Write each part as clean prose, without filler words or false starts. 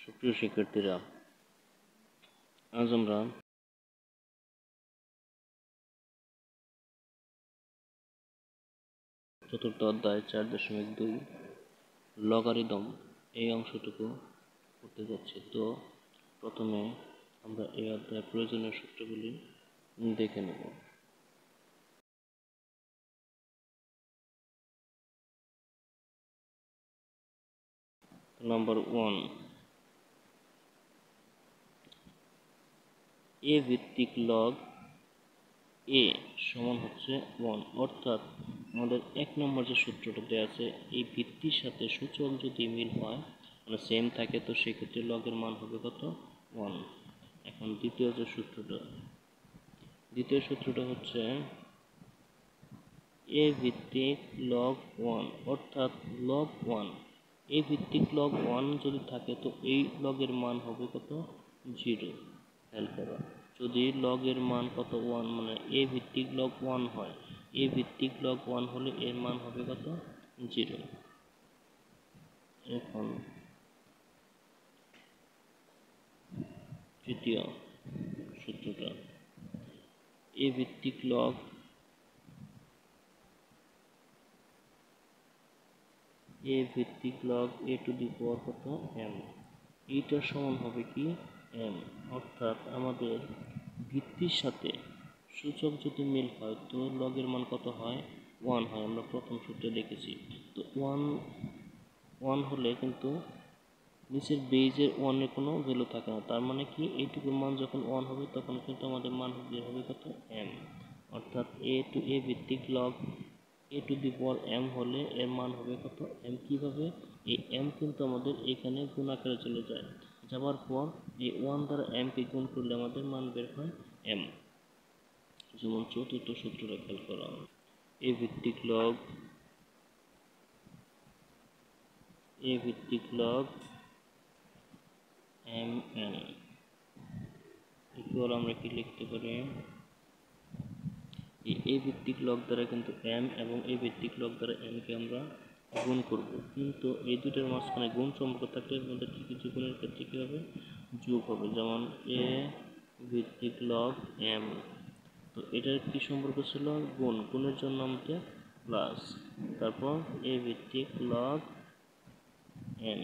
সুপ্রিয় শিক্ষার্থীরা, আজ আমরা চতুর্থ অধ্যায় 4.2 লগারিদম এই অংশটুকু করতে যাচ্ছি। তো প্রথমে আমরা এই অধ্যায়ের প্রয়োজনীয় সূত্রগুলি দেখে নেব। নাম্বার 1, এ ভিত্তিক লগ এ সমান হচ্ছে 1, অর্থাৎ আমাদের 1 নম্বর যে সূত্রটা দেওয়া আছে, এই ভিত্তির সাথে সূচক যদি মিল হয় মানে সেম থাকে, তো সেক্ষেত্রে লগের মান হবে কত? 1। এখন দ্বিতীয় সূত্রটা হচ্ছে এ ভিত্তিক লগ 1, অর্থাৎ লগ 1, এ ভিত্তিক লগ 1 যদি থাকে তো এই লগের মান হবে কত? 0। খেয়াল করো, যদি লগের মান কত? 1, মানে এ ভিত্তিক লগ 1 হয়, এ ভিত্তিক লগ 1 হলে এর মান হবে কত? 0। এখন তৃতীয় সূত্রটা, এ ভিত্তিক লগ এ টু দি পাওয়ার কত? m, এইটার সমান হবে কি? m, অর্থাৎ আমাদের ভিত্তির সাথে সূচক যদি মিল হয় তো লগের মান কত হয়? 1 হয়। আমরা প্রথম সূত্রে দেখেছি। তো 1 হলে কিন্তু নিচের বেজের 1 এর কোনো ভ্যালু থাকে না, তার মানে কি এইটুকুর মান যখন 1 হবে তখন কিন্তু আমাদের মান হবে কত? m, অর্থাৎ এ ভিত্তিক log A to the power m হলে এর মান হবে কত? m। কিভাবে? এই m কিন্তু আমাদের এখানে গুণ আকারে চলে যায়, যাওয়ার পর এই 1 দ্বারা m কে গুণ করলে আমাদের মান বের হয় m। যেমন চতুর্থ সূত্রটা খেয়াল করা, এ ভিত্তিক লগ mn ইকুয়াল আমরা কি লিখতে পারি? এ ভিত্তিক লগ দ্বারা কিন্তু m এবং এ ভিত্তিক লগ দ্বারা m কে আমরা গুণ করব, কিন্তু এই দুটোর মাঝখানে গুণ সম্পর্ক থাকলে আমাদের কিছু গুণের ক্ষেত্রে কী হবে? যোগ হবে। যেমন এ ভিত্তিক লগ m, তো এটার কি সম্পর্ক ছিল? গুণের জন্য আমাদের প্লাস, তারপর এ ভিত্তিক লগ n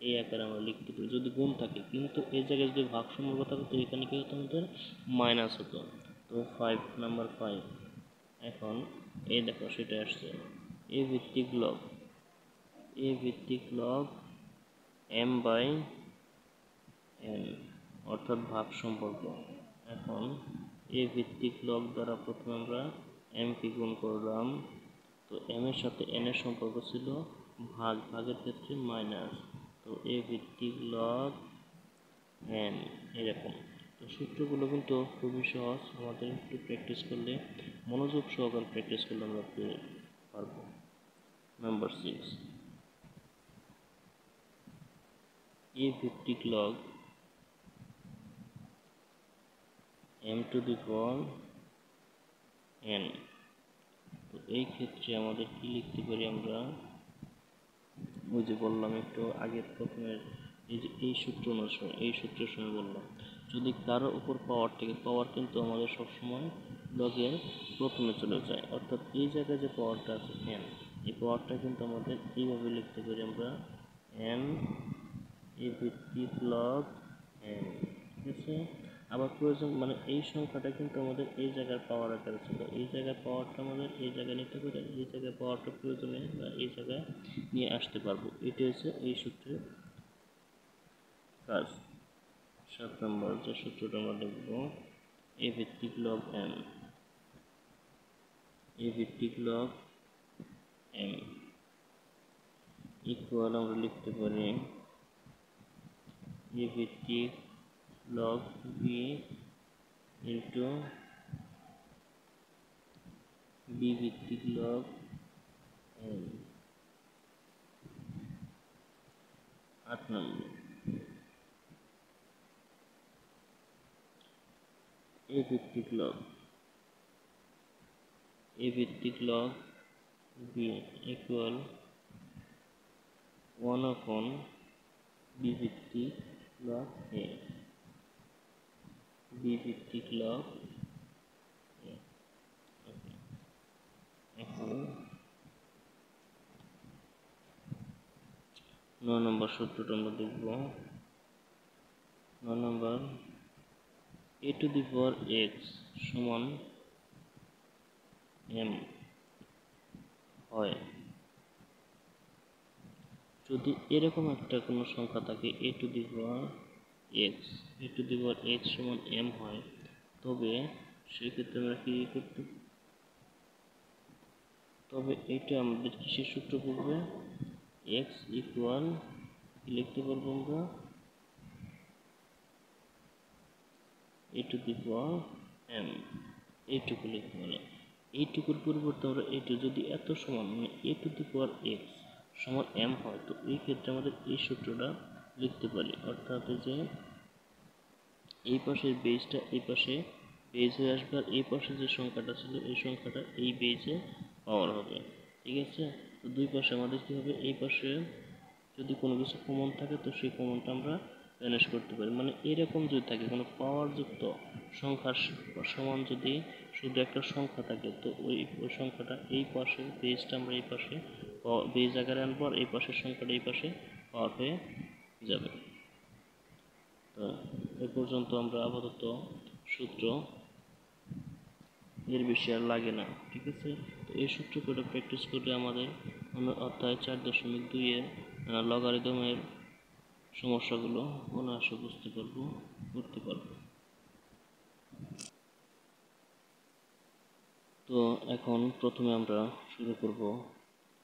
এই আকারে আমরা লিখতে পারি যদি গুণ থাকে, কিন্তু এই জায়গায় যদি ভাগ সম্পর্ক থাকে তো এখানে কি হতো? আমাদের মাইনাস হতো। তো নাম্বার 5, এখন এই দেখো সেটা আসছে, এ ভিত্তিক লগ m বাই n, অর্থাৎ ভাগ সম্পর্ক। এখন এ ভিত্তিক লগ দ্বারা প্রথমে আমরা m কে গুণ করলাম, তো m এর সাথে n এর সম্পর্ক ছিল ভাগের ক্ষেত্রে মাইনাস, তো এ ভিত্তিক লগ n এরকম। তো সূত্রগুলো কিন্তু খুবই সহজ, আমাদের একটু প্র্যাকটিস করলে, মনোযোগ সহকারে প্র্যাকটিস করলে আমরা পারবো। নাম্বার 6, এ ভিত্তিক log m to the power n, তো এই ক্ষেত্রে আমাদের কি লিখতে পারি? আমরা ওই যে বললাম একটু আগে প্রথমের এই সূত্রের সময় বললাম, যদি কারো উপর পাওয়ার থাকে, পাওয়ার কিন্তু আমাদের সবসময় লগের প্রথমে চলে যায়, অর্থাৎ এই জায়গায় যে পাওয়ারটা আছে n, এই পাওয়ারটা কিন্তু আমাদের এইভাবে লিখতে পারি আমরা n এ ভিত্তিক লগ n, ঠিক আছে? আবার প্রয়োজন মানে এই সংখ্যাটা কিন্তু আমাদের এই জায়গার পাওয়ার আকারে ছিল, এই জায়গার পাওয়ারটা আমাদের এই জায়গায় নিতে পারে, এই জায়গায় পাওয়ারটা প্রয়োজনে বা এই জায়গায় নিয়ে আসতে পারবো। এটা হচ্ছে এই সূত্রের কাজ। 7 নম্বর যে সূত্রটা আমরা দেখব, এ ভিত্তিক লগ m ইকুয়াল আমরা লিখতে পারি এ ভিত্তিক লগ b ইন্টু b ভিত্তিক লগ n। 8 নম্বর, এ ভিত্তিক লগ b ইকুয়াল 1/b ভিত্তিক লগ এ, বি ভিত্তিক লগ এ। ওকে, এখন 9 নম্বর সূত্রটা আমরা দেখব। 9 নম্বর, a to the power x সমান m হয় যদি এরকম একটা কোনো সংখ্যা থাকে a to the power x সমান m হয়, তবে সেক্ষেত্রে আমরা কি করতে, তবে এটা আমাদের কিসের সূত্র পড়বে, x ইকুয়াল কি লিখতে পারবো আমরা, a to the power m, এইটুকু লিখতে পারি। এইটুকুর পরিবর্তে আমরা এইটু যদি এত সমান মানে a to the power x সমান m হয়, তো এই ক্ষেত্রে আমাদের এই সূত্রটা লিখতে পারি, অর্থাৎ যে এই পাশের বেজটা এই পাশে বেজ হয়ে আসবে, আর এই পাশে যে সংখ্যাটা ছিল এই সংখ্যাটা এই বেজে পাওয়ার হবে। ঠিক আছে, তো দুই পাশে আমাদের কি হবে, এই পাশে যদি কোনো কিছু কমন থাকে তো সেই কমনটা আমরা ম্যানেজ করতে পারি। মানে এরকম যদি থাকে কোনো পাওয়ারযুক্ত সংখ্যার সমান যদি শুধু একটা সংখ্যা থাকে, তো ওই সংখ্যাটা এই পাশে বেজটা আমরা এই পাশে বেজ আকারে আনবো, আর এই পাশের সংখ্যাটা এই পাশে পাওয়ার হয়ে যাবে। তো এ পর্যন্ত আমরা আপাতত সূত্র, এর বেশি আর লাগে না। ঠিক আছে, তো এই সূত্র করে প্র্যাকটিস করলে আমাদের অধ্যায় 4.2 এর লগারিদমের সমস্যাগুলো অনায়াসে বুঝতে পারবো, করতে পারবো। তো এখন প্রথমে আমরা শুরু করব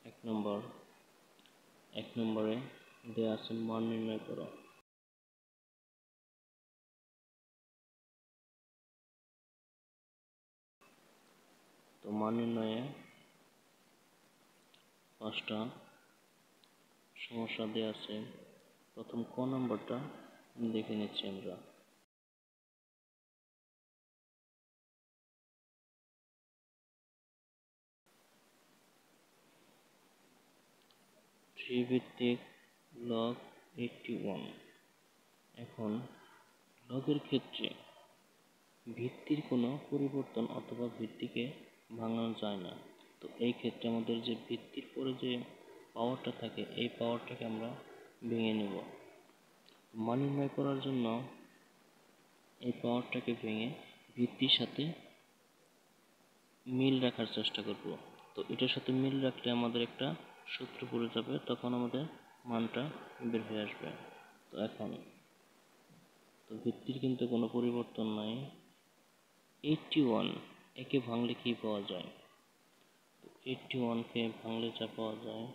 1 নম্বরে দেওয়া আছে মান নির্ণয় করা। তো মান নির্ণয়ে 5টা সমস্যা দেওয়া আছে। প্রথম ক নম্বরটা দেখে নিচ্ছি আমরা। ভিত্তিক লগ 81। এখন লগের ক্ষেত্রে ভিত্তির কোনো পরিবর্তন অথবা ভিত্তিকে ভাঙানো যায় না। তো এই ক্ষেত্রে আমাদের যে ভিত্তির পরে যে পাওয়ারটা থাকে এই পাওয়ারটাকে আমরা ভেঙে নেব। মান নির্ণয় করার জন্য এই পাওয়ারটাকে ভেঙে ভিত্তির সাথে মিল রাখার চেষ্টা করব। তো এটার সাথে মিল রাখলে আমাদের একটা সূত্র পড়ে যাবে, তখন আমাদের মানটা বের হয়ে আসবে। তো এখন তো ভিত্তির কিন্তু কোনো পরিবর্তন নাই। 81 একে ভাঙলে কি পাওয়া যায়, 81কে ভাঙলে যা পাওয়া যায়,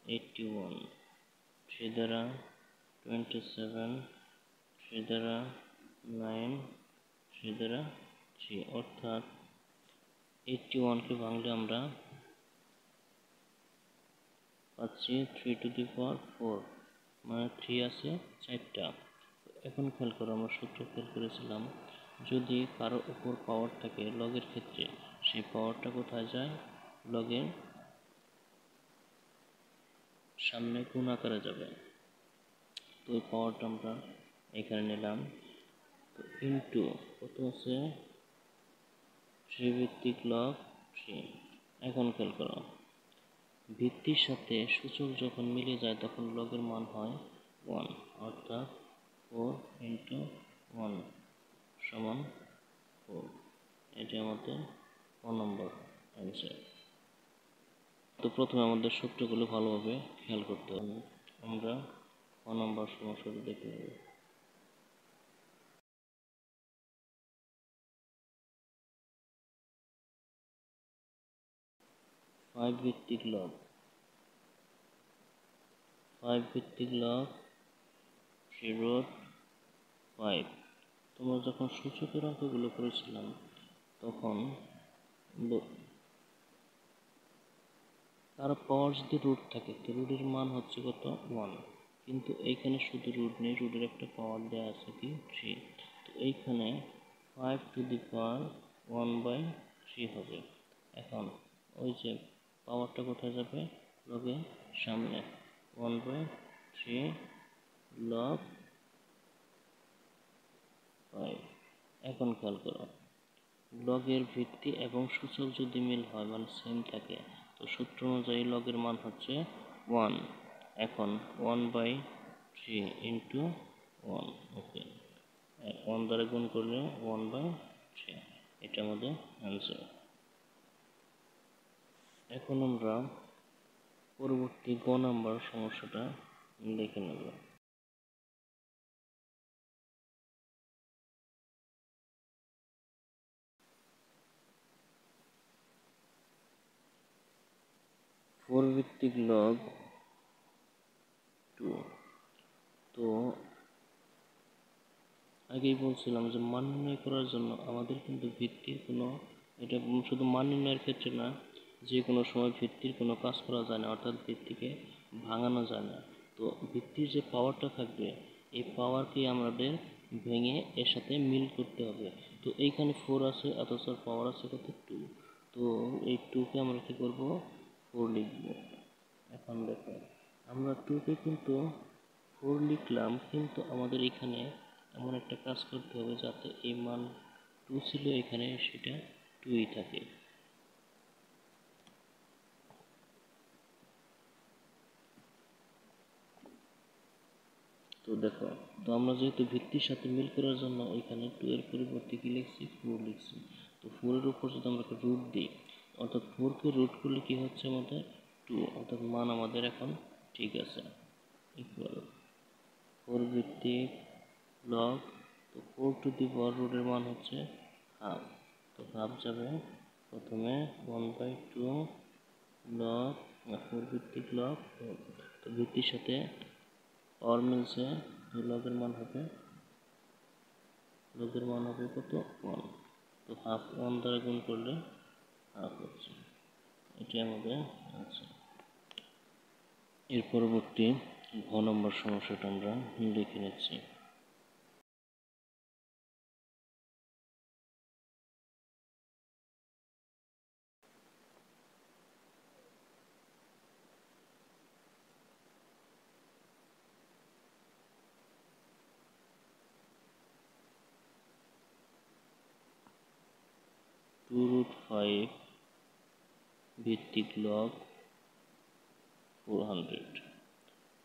81 3 দ্বারা 27, 3 দ্বারা 9, 3 দ্বারা 3, অর্থাৎ 81কে ভাঙলে আমরা পাচ্ছি 3 টু দি পাওয়ার 4, মানে 3 আছে 4টা। এখন খেয়াল করো, আমরা সূত্র খেয়াল করেছিলাম, যদি কারো উপর পাওয়ার থাকে লগের ক্ষেত্রে, সেই পাওয়ারটা কোথায় যায়, লগের সামনে গুণ আকারে যাবে। তো ওই পাওয়ারটা আমরা এখানে নিলাম, তো ইন্টু কত আছে 3 ভিত্তিক লগ 3। এখন খেয়াল করো, ভিত্তির সাথে সূচক যখন মিলে যায় তখন লগের মান হয় 1, অর্থাৎ 4 ইন্টু 1 সমান 4। এটি আমাদের 1 নম্বর অ্যান্সার। তো প্রথমে আমাদের সূত্রগুলো ভালোভাবে খেয়াল করতে হবে। আমরা 1 নম্বর সমস্যাটি দেখে নেব। 5 ভিত্তিক লগ 3√5। তোমরা যখন সূচকের অঙ্কগুলো করেছিলাম তখন তার পাওয়ার যদি রুট থাকে তো রুটের মান হচ্ছে কত 1, কিন্তু এইখানে শুধু রুট নেই, রুটের একটা পাওয়ার দেওয়া আছে কি 3। তো এইখানে 5 টু দি পাওয়ার 1/3 হবে। এখন ওই যে পাওয়ারটা কোথায় যাবে, লগে সামনে 1/3 লগ 5। এখন খেয়াল করো, লগের ভিত্তি এবং সূচক যদি মিল হয় মানে সেম থাকে, তো সূত্র অনুযায়ী লগের মান হচ্ছে 1। এখন 1/3 ইন্টু 1, ওকে, 1 দ্বারা গুণ করলে 1/3, এটা আমাদের অ্যান্সার। এখন আমরা পরবর্তী গ নাম্বার সমস্যাটা দেখে নেব। ফোর ভিত্তিক লগ 2। তো আগেই বলছিলাম যে মান নির্ণয় করার জন্য আমাদের কিন্তু ভিত্তির কোনো, এটা শুধু মান নির্ণয়ের ক্ষেত্রে না, যে কোনো সময় ভিত্তির কোনো কাজ করা যায় না, অর্থাৎ ভিত্তিকে ভাঙানো যায় না। তো ভিত্তির যে পাওয়ারটা থাকবে, এই পাওয়ারকে আমাদের ভেঙে এর সাথে মিল করতে হবে। তো এইখানে 4 আছে, অথচ পাওয়ার আছে কত 2। তো এই 2কে আমরা কী করবো, 4 লিখব। এখন দেখো, আমরা 2কে কিন্তু 4 লিখলাম, কিন্তু আমাদের এখানে এমন একটা কাজ করতে হবে যাতে এই মান 2 ছিল এখানে সেটা 2ই থাকে। তো দেখো, তো আমরা যেহেতু ভিত্তির সাথে মিল করার জন্য এখানে 2 এর পরিবর্তে কি লিখছি, 4 লিখছি। তো 4 এর উপর যদি আমরা একটা রুট দিই, অর্থাৎ 4কে রুট করলে কি হচ্ছে আমাদের 2, অর্থাৎ মান আমাদের এখন ঠিক আছে। ইকুয়াল 4 ভিত্তিক লগ, তো 4 টু দি পাওয়ার রুটের মান হচ্ছে হাফ। তো হাফ যাবে প্রথমে 1/2 লগ 4 ভিত্তিক লগ 4। তো ভিত্তির সাথে পাওয়ার মিলছে, তো লগের মান হবে কত 1। তো হাফ 1 দ্বারা গুণ করলে হাফ হচ্ছে, এটি আমাদের আছে। এর পরবর্তী ঘ নম্বর সমস্যাটা আমরা লিখে নিচ্ছি। টু রুট 5 ভিত্তিক লগ 400।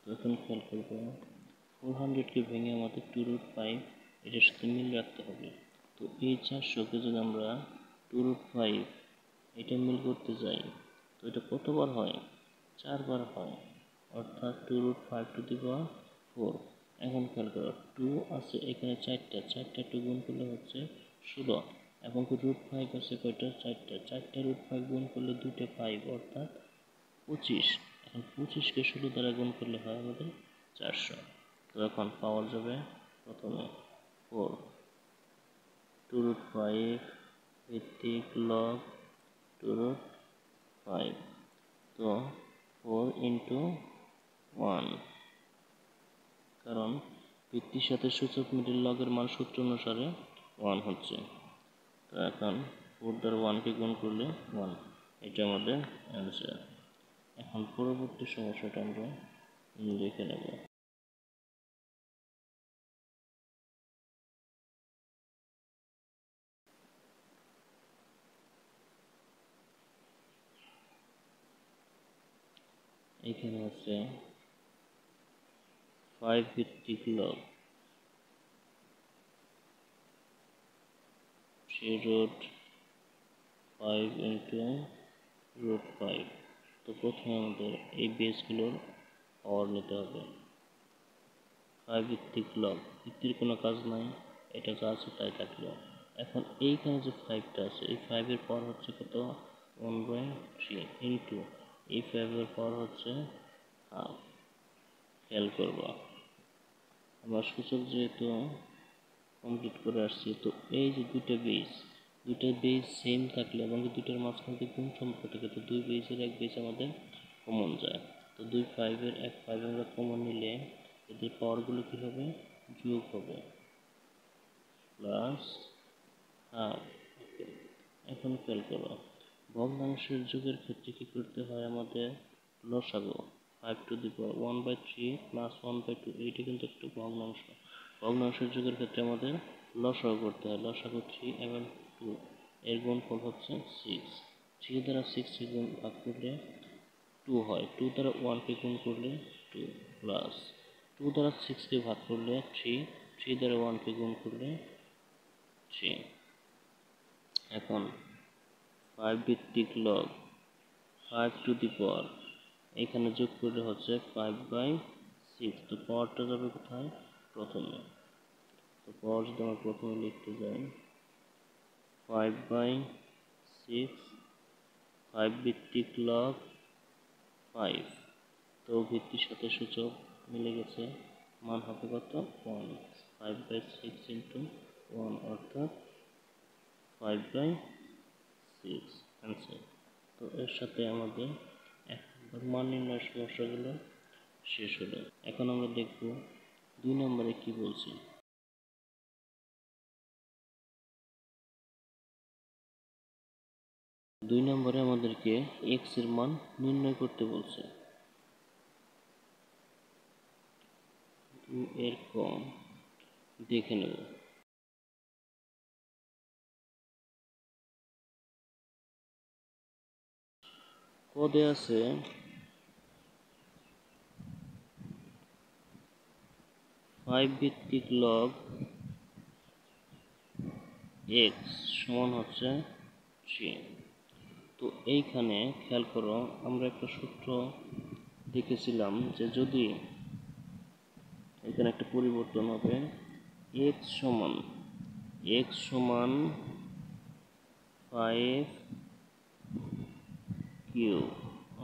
তো এখন খেয়াল করবো, 400কে ভেঙে আমাদের 2 রুট 5 এটার সাথে মিল রাখতে হবে। তো এই 400কে যদি আমরা 2 রুট 5 এটা মিল করতে যাই, তো এটা কতবার হয়, 4 বার হয়, অর্থাৎ 2 রুট 5 টু দি পাওয়ার 4। এখন খেয়াল করো, 2 আছে এখানে 4টা 2 গুণ করলে হচ্ছে 16, এবং রুট 5 আছে কয়টা, 4টা রুট 5 গুণ করলে 2টা 5, অর্থাৎ 25। এখন 25কে 16 দ্বারা গুণ করলে হয় আমাদের 400। তো এখন পাওয়ার যাবে প্রথমে 4, 2 রুট 5 ভিত্তিক লগ 2 রুট 5, তো 4 ইন্টু 1, কারণ ভিত্তির সাথে সূচক মিলে লগের মান সূত্র অনুসারে 1 হচ্ছে। তো এখন 4 দ্বারা 1কে গুণ করলে 1, এটা আমাদের অ্যান্সার। এখন পরবর্তী সমস্যাটা আমরা দেখে নেব। এখানে আছে 5 ভিত্তিক লগ 3 রুট 5 ইন্টু রুট 5। তো প্রথমে আমাদের এই বেসগুলোর পাওয়ার নিতে হবে। 5 ভিত্তিক লগ, ভিত্তির কোনো কাজ নাই, এটা যা আছে তাই থাকলো। এখন এইখানে যে 5টা আছে, এই 5-এর পাওয়ার হচ্ছে কত, 1/3 ইন্টু এই 5-এর পাওয়ার হচ্ছে হাফ। খেয়াল করবো, আমরা সূচক যেহেতু কমপ্লিট করে আসছি, তো এই যে দুইটা বেস সেম থাকলে এবং দুইটার মাঝখান থেকে গুণ সম্পর্ক থাকে, তো দুই বেসের এক বেস আমাদের কমন যায়। তো দুই 5-এর এক 5 আমরা কমন নিলে এদের পাওয়ারগুলো কী হবে, যোগ হবে, প্লাস হাফ। এখন খেয়াল করো, ভগ্নাংশের যোগের ক্ষেত্রে কী করতে হয় আমাদের, লসাগু 5 টু দি পাওয়ার 1/3 প্লাস 1/2, এইটা কিন্তু একটু ভগ্নাংশের যোগের ক্ষেত্রে আমাদের লসাগু করতে হয়। লসাগু 3 এবং 2 এর গুণফল হচ্ছে 6। 3 দ্বারা 6 কে গুণ ভাগ করলে 2 হয়। 2 দ্বারা 1 কে গুণ করলে 2 প্লাস 2 দ্বারা 6 কে ভাগ করলে 3, 3 দ্বারা 1 কে গুণ করলে 3। এখন 5 ভিত্তিক লগ 5 টু দি পাওয়ার এখানে যোগ করলে হচ্ছে 5/6। তো পাওয়ারটা যাবে কোথায়? প্রথমে। তো পাওয়ার যদি আমরা প্রথমে লিখতে যাই 5/6, 5 ভিত্তিক লগ 5। তো ভিত্তির সাথে সূচক মিলে গেছে, মান হবে কত? 1। 5/6 ইন্টু 1 অর্থাৎ 5/6 অ্যান্সার। তো এর সাথে আমাদের 1 নম্বর মান নির্ণয়ের সমস্যাগুলো শেষ হলো। এখন আমরা দেখব 2 নম্বরে কি বলছে। 2 নম্বরে আমাদেরকে x এর মান নির্ণয় করতে বলছে। 2 এর কম দেখে নেব। পদে আছে 5 ভিত্তিক লগ x সমান হচ্ছে 3। তো এইখানে খেয়াল করো, আমরা একটা সূত্র দেখেছিলাম যে যদি এখানে একটা পরিবর্তন হবে x সমান 5 কিউব,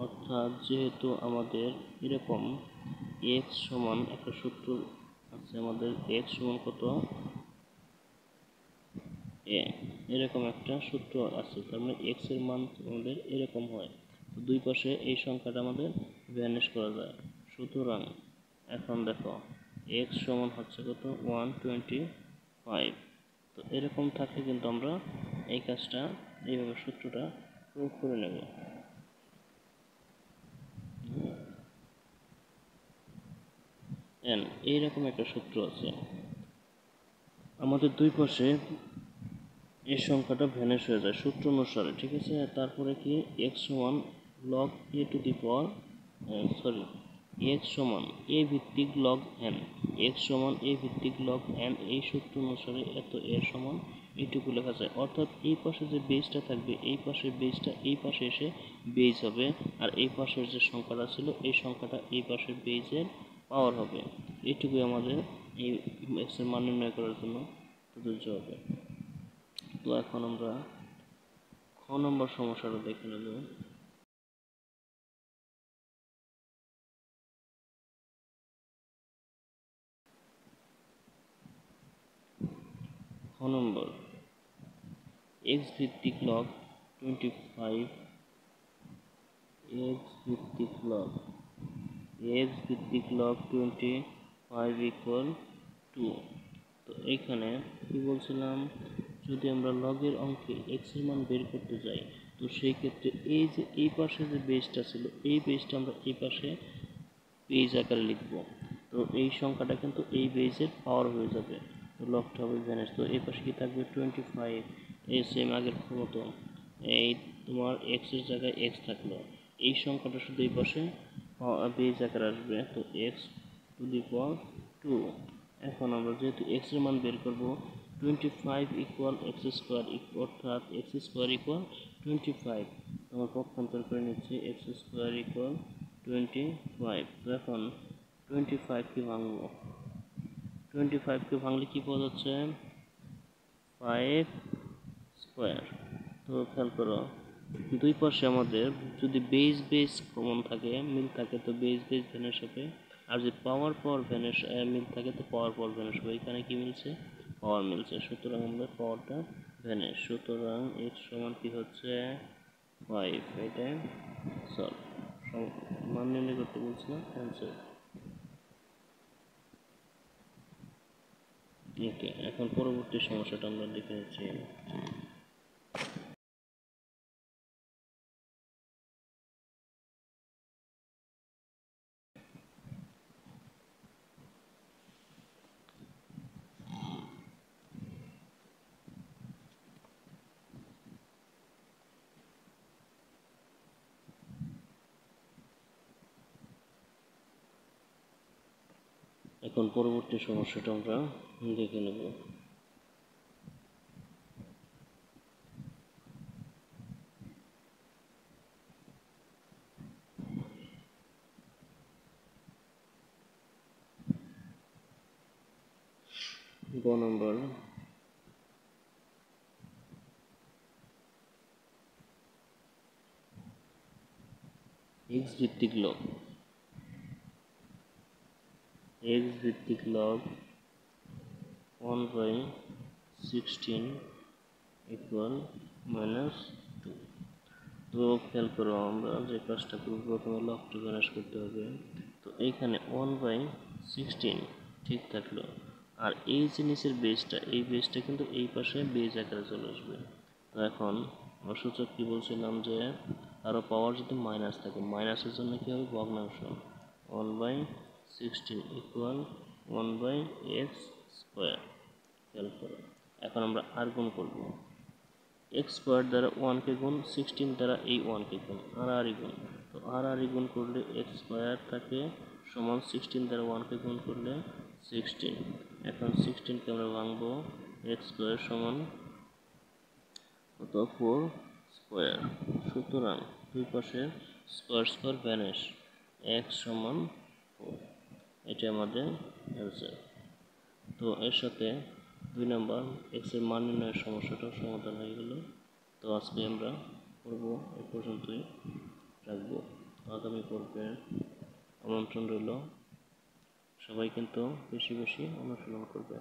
অর্থাৎ যেহেতু আমাদের এরকম x সমান একটা সূত্র আছে, আমাদের x সমান কত a, এরকম একটা সূত্র আছে, তার মানে x এর মান আমাদের এরকম হয়। তো দুই পাশে এই সংখ্যাটা আমাদের ভ্যানিশ করা যায়। সুতরাং এখন দেখো x সমান হচ্ছে কত 125। তো এরকম থাকলে কিন্তু আমরা এই কাজটা এইভাবে সূত্রটা প্রয়োগ করে নেব। এইরকম একটা সূত্র আছে, আমাদের দুই পাশে এই সংখ্যাটা ভ্যানিশ হয়ে যায় সূত্র অনুসারে, ঠিক আছে। তারপরে কি x সমান log a to the power x সমান a ভিত্তিক log n, x সমান a ভিত্তিক log n, এই সূত্র অনুসারে এত এর সমান এইটুকু লেখা যায়। অর্থাৎ এই পাশে যে বেসটা থাকবে এই পাশের বেসটা এই পাশে এসে বেস হবে, আর এই পাশের যে সংখ্যাটা ছিল এই সংখ্যাটা এই পাশের বেসের পাওয়ার হবে। এইটুকুই আমাদের এই x এর মান নির্ণয় করার জন্য প্রযোজ্য হবে। তো এখন আমরা খ নম্বর সমস্যাটা দেখে নেব। খ নম্বর x ভিত্তিক লগ 25, x ভিত্তিক লগ 25 ইকুয়াল 2। তো এইখানে কি বলছিলাম, যদি আমরা লগের অঙ্কে x এর মান বের করতে যাই, তো সেই ক্ষেত্রে এই যে এই পাশে যে বেসটা ছিল এই বেসটা আমরা এই পাশে বেস আকারে লিখব। তো এই সংখ্যাটা কিন্তু এই বেসের পাওয়ার হয়ে যাবে, তো লগটা হবে ভ্যানিশ। তো এই পাশে কি থাকবে 25, এই সেম আগের মতো এই তোমার x এর জায়গায় x থাকলো, এই সংখ্যাটা শুধু এই পাশে বেস আকারে আসবে, তো x টু দি পাওয়ার 2। এখন আমরা যেহেতু x এর মান বের করব 25 ইকুয়াল x স্কোয়ার, অর্থাৎ x স্কোয়ার ইকুয়াল 25, আমরা পক্ষান্তর করে নিচ্ছি x স্কোয়ার ইকুয়াল 25। তো এখন 25 কে ভাঙবো, 25 কে ভাঙলে কি পাওয়া যাচ্ছে 5 স্কোয়ার। তো খেয়াল করো দুই পাশে আমাদের যদি বেস কমন থাকে মিল থাকে তো বেস ভ্যানিশ হবে, আর যদি পাওয়ার ভ্যানিশ মিল থাকে তো পাওয়ার ভ্যানিশ হবে। এখানে কি মিলছে? পাওয়ার মিলছে, সুতরাং আমাদের পাওয়ারটা ভ্যানিশ। সুতরাং x সমান কি হচ্ছে 5। এটা সলভ, মান নির্ণয় করতে বলছি না, অ্যান্সার। ওকে, এখন পরবর্তী সমস্যাটা আমরা দেখে নিচ্ছি। এখন পরবর্তী সমস্যাটা আমরা দেখে নেব। গ নম্বর, এক্স ভিত্তিক লগ, এক্স ভিত্তিক লগ 1/16 ইকুয়াল -2। তো খেয়াল করো, আমরা যে কাজটা করব, প্রথমে লগটা বিনাশ করতে হবে। তো এইখানে 1/16 ঠিক থাকলো, আর এই যে নিচের বেসটা, এই বেসটা কিন্তু এই পাশে বেজ আকারে চলে আসবে। তো এখন আমরা সূচক কি বলছিলাম, যে আরও পাওয়ার যদি মাইনাস থাকে, মাইনাসের জন্য কী হবে, ভগ্নাংশ 1/16 ইকুয়াল 1/x²। খেয়াল করো, এখন আমরা আর গুণ করবো, এক্স স্কোয়ার দ্বারা 1কে গুণ, 16 দ্বারা এই 1কে গুণ, আর গুণ। তো আর গুণ করলে এক্স স্কোয়ার থাকে সমান 16 দ্বারা 1কে গুণ করলে 16। এখন 16কে আমরা ভাঙবো, এক্স স্কোয়ার সমান কত, 4 স্কোয়ার। সুতরাং দুই পাশে স্কোয়ার স্কোয়ার ভ্যানিশ, এক্স সমান 4। এটা আমাদের অ্যান্সার। তো এর সাথে 2 নম্বর এক্সের মান নির্ণয়ের সমস্যাটাও সমাধান হয়ে গেল। তো আজকে আমরা পর্ব এ পর্যন্তই রাখবো। আগামী পর্বে আমন্ত্রণ রইল, সবাই কিন্তু বেশি বেশি অনুশীলন করবে।